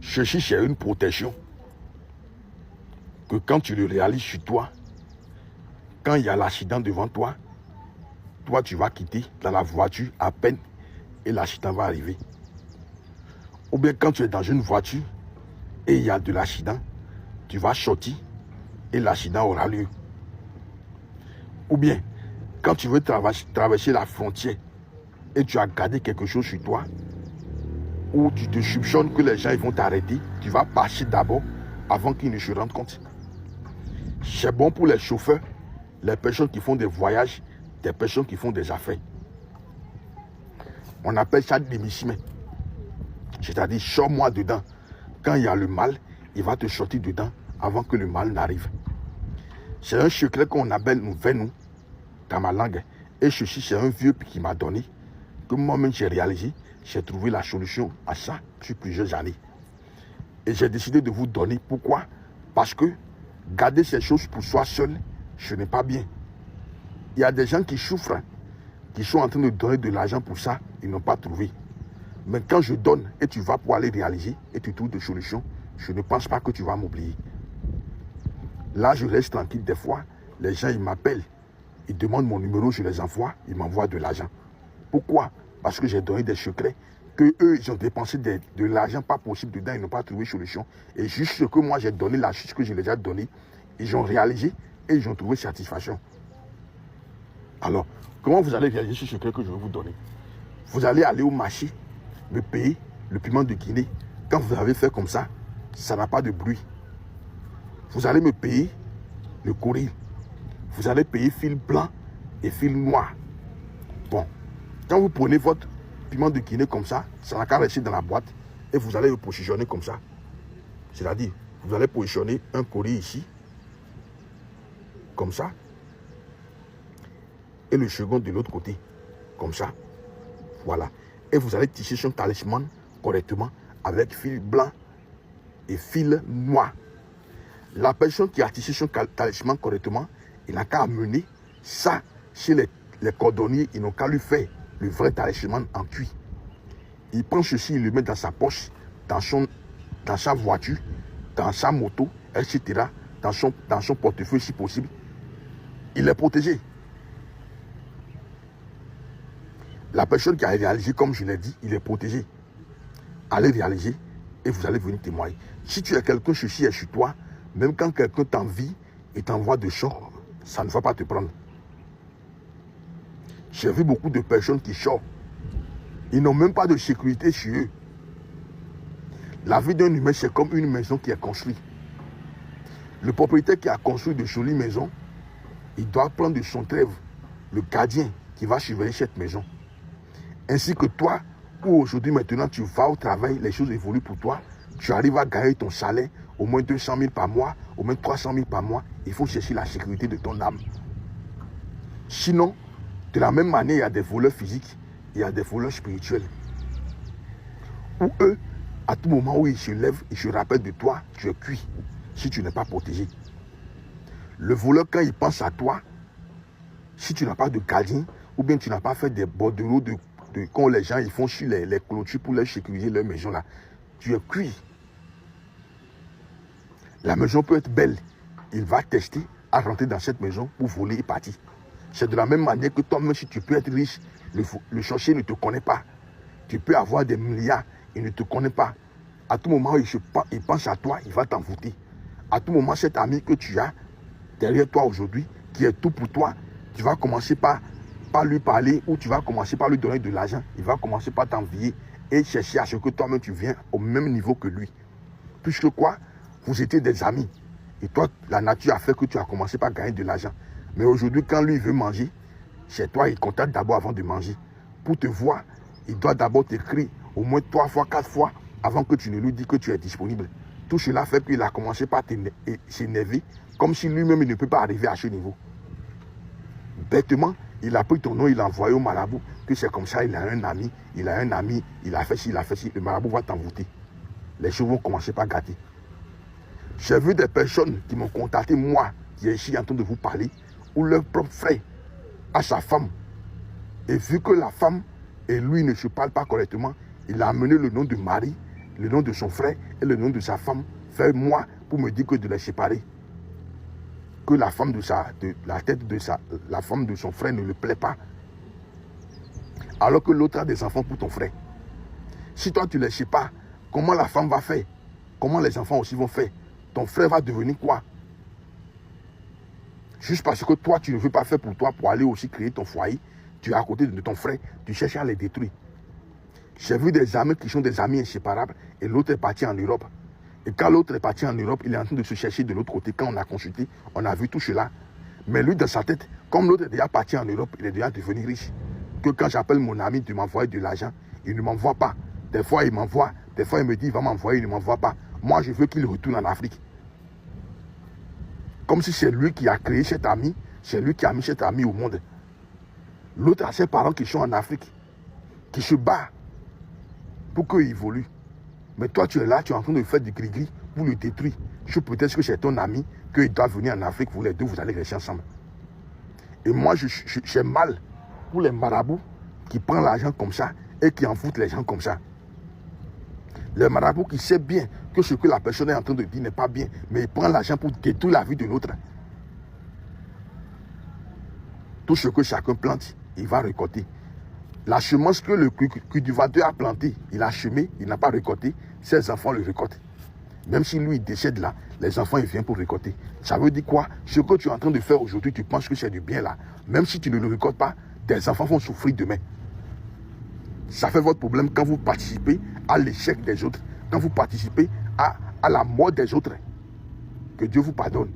Ceci, c'est une protection. Que quand tu le réalises sur toi, quand il y a l'accident devant toi, toi, tu vas quitter dans la voiture à peine et l'accident va arriver. Ou bien quand tu es dans une voiture et il y a de l'accident, tu vas sortir et l'accident aura lieu. Ou bien, quand tu veux traverser la frontière et tu as gardé quelque chose sur toi, ou tu te soupçonnes que les gens ils vont t'arrêter, tu vas passer d'abord avant qu'ils ne se rendent compte. C'est bon pour les chauffeurs, les personnes qui font des voyages, des personnes qui font des affaires. On appelle ça démissime. C'est-à-dire, sors-moi dedans. Quand il y a le mal, il va te sortir dedans avant que le mal n'arrive. C'est un secret qu'on appelle nous, dans ma langue. Et ceci, c'est un vieux qui m'a donné, que moi-même j'ai réalisé, j'ai trouvé la solution à ça depuis plusieurs années. Et j'ai décidé de vous donner. Pourquoi? Parce que garder ces choses pour soi seul, ce n'est pas bien. Il y a des gens qui souffrent, qui sont en train de donner de l'argent pour ça, ils n'ont pas trouvé. Mais quand je donne et tu vas pour aller réaliser et tu trouves des solutions, je ne pense pas que tu vas m'oublier. Là, je reste tranquille des fois. Les gens, ils m'appellent, ils demandent mon numéro, je les envoie, ils m'envoient de l'argent. Pourquoi? Parce que j'ai donné des secrets, que eux, ils ont dépensé de l'argent pas possible dedans, ils n'ont pas trouvé solution. Et juste ce que moi j'ai donné, la chose que je les ai donné, ils ont réalisé et ils ont trouvé satisfaction. Alors, comment vous allez réaliser ce secret que je vais vous donner? Vous allez aller au marché, me payer le piment de Guinée. Quand vous avez fait comme ça n'a pas de bruit. Vous allez me payer le courrier. Vous allez payer fil blanc et fil noir. Bon, quand vous prenez votre piment de Guinée comme ça n'a qu'à rester dans la boîte et vous allez le positionner comme ça. C'est-à-dire, vous allez positionner un courrier ici, comme ça, et le second de l'autre côté, comme ça. Voilà. Et vous allez tisser son talisman correctement avec fil blanc et fil noir. La personne qui a tissé son talisman correctement, il n'a qu'à amener ça chez les cordonniers. Ils n'ont qu'à lui faire le vrai talisman en cuir. Il prend ceci, il le met dans sa poche, dans sa voiture, dans sa moto, etc. Dans son portefeuille si possible. Il est protégé. La personne qui a réalisé, comme je l'ai dit, il est protégé. Allez réaliser et vous allez venir témoigner. Si tu es quelqu'un, ceci est sur toi, même quand quelqu'un t'envie et t'envoie de choc, ça ne va pas te prendre. J'ai vu beaucoup de personnes qui sortent. Ils n'ont même pas de sécurité sur eux. La vie d'un humain, c'est comme une maison qui est construite. Le propriétaire qui a construit de jolies maisons, il doit prendre de son trève le gardien qui va surveiller cette maison. Ainsi que toi, où aujourd'hui maintenant tu vas au travail, les choses évoluent pour toi, tu arrives à gagner ton salaire, au moins 200 000 par mois, au moins 300 000 par mois, il faut chercher la sécurité de ton âme. Sinon, de la même manière, il y a des voleurs physiques, il y a des voleurs spirituels. Où eux, à tout moment où ils se lèvent, ils se rappellent de toi, tu es cuit, si tu n'es pas protégé. Le voleur, quand il pense à toi, si tu n'as pas de gardien, ou bien tu n'as pas fait des bordereaux quand les gens ils font sur les clôtures pour leur sécuriser leur maison là, tu es cuit. La maison peut être belle. Il va tester à rentrer dans cette maison pour voler et partir. C'est de la même manière que toi-même, si tu peux être riche, le sorcier ne te connaît pas. Tu peux avoir des milliards, il ne te connaît pas. À tout moment, il pense à toi, il va t'envoûter. À tout moment, cet ami que tu as derrière toi aujourd'hui, qui est tout pour toi, tu vas commencer par lui parler ou tu vas commencer par lui donner de l'argent. Il va commencer par t'envier et chercher à ce que toi-même tu viennes au même niveau que lui. Puisque quoi? Vous étiez des amis. Et toi, la nature a fait que tu as commencé par gagner de l'argent. Mais aujourd'hui, quand lui veut manger, chez toi, il contacte d'abord avant de manger. Pour te voir, il doit d'abord t'écrire au moins 3 fois, 4 fois avant que tu ne lui dises que tu es disponible. Tout cela fait qu'il a commencé par s'énerver, comme si lui-même il ne peut pas arriver à ce niveau. Bêtement, il a pris ton nom, il l'a envoyé au marabout, que c'est comme ça, il a un ami, il a fait ci, le marabout va t'envoûter. Les choses vont commencer par gâter. J'ai vu des personnes qui m'ont contacté, moi, qui est ici en train de vous parler, où leur propre frère a sa femme. Et vu que la femme et lui ne se parlent pas correctement, il a amené le nom de mari le nom de son frère et le nom de sa femme, faire moi pour me dire que de les séparer. Que la femme de la femme de son frère ne lui plaît pas. Alors que l'autre a des enfants pour ton frère. Si toi tu ne les sépares, comment la femme va faire? Comment les enfants aussi vont faire? Ton frère va devenir quoi? Juste parce que toi tu ne veux pas faire pour toi, pour aller aussi créer ton foyer, tu es à côté de ton frère, tu cherches à les détruire. J'ai vu des amis qui sont des amis inséparables et l'autre est parti en Europe. Et quand l'autre est parti en Europe, il est en train de se chercher de l'autre côté. Quand on a consulté, on a vu tout cela. Mais lui, dans sa tête, comme l'autre est déjà parti en Europe, il est déjà devenu riche. Que quand j'appelle mon ami de m'envoyer de l'argent, il ne m'envoie pas. Des fois, il m'envoie. Des fois, il me dit, il va m'envoyer, il ne m'envoie pas. Moi, je veux qu'il retourne en Afrique. Comme si c'est lui qui a créé cet ami, c'est lui qui a mis cet ami au monde. L'autre a ses parents qui sont en Afrique, qui se battent pour qu'il évolue. Mais toi, tu es là, tu es en train de faire du gris-gris pour le détruire. Je peut-être que c'est ton ami, qu'il doit venir en Afrique, vous les deux, vous allez rester ensemble. Et moi, j'ai mal pour les marabouts qui prennent l'argent comme ça et qui en foutent les gens comme ça. Les marabouts qui savent bien que ce que la personne est en train de dire n'est pas bien, mais il prend l'argent pour détruire la vie de l'autre. Tout ce que chacun plante, il va récolter. La semence que le cultivateur a plantée, il a semé, il n'a pas récolté, ses enfants le récoltent. Même si lui il décède là, les enfants ils viennent pour récolter. Ça veut dire quoi? Ce que tu es en train de faire aujourd'hui, tu penses que c'est du bien là. Même si tu ne le récoltes pas, tes enfants vont souffrir demain. Ça fait votre problème quand vous participez à l'échec des autres, quand vous participez à la mort des autres. Que Dieu vous pardonne.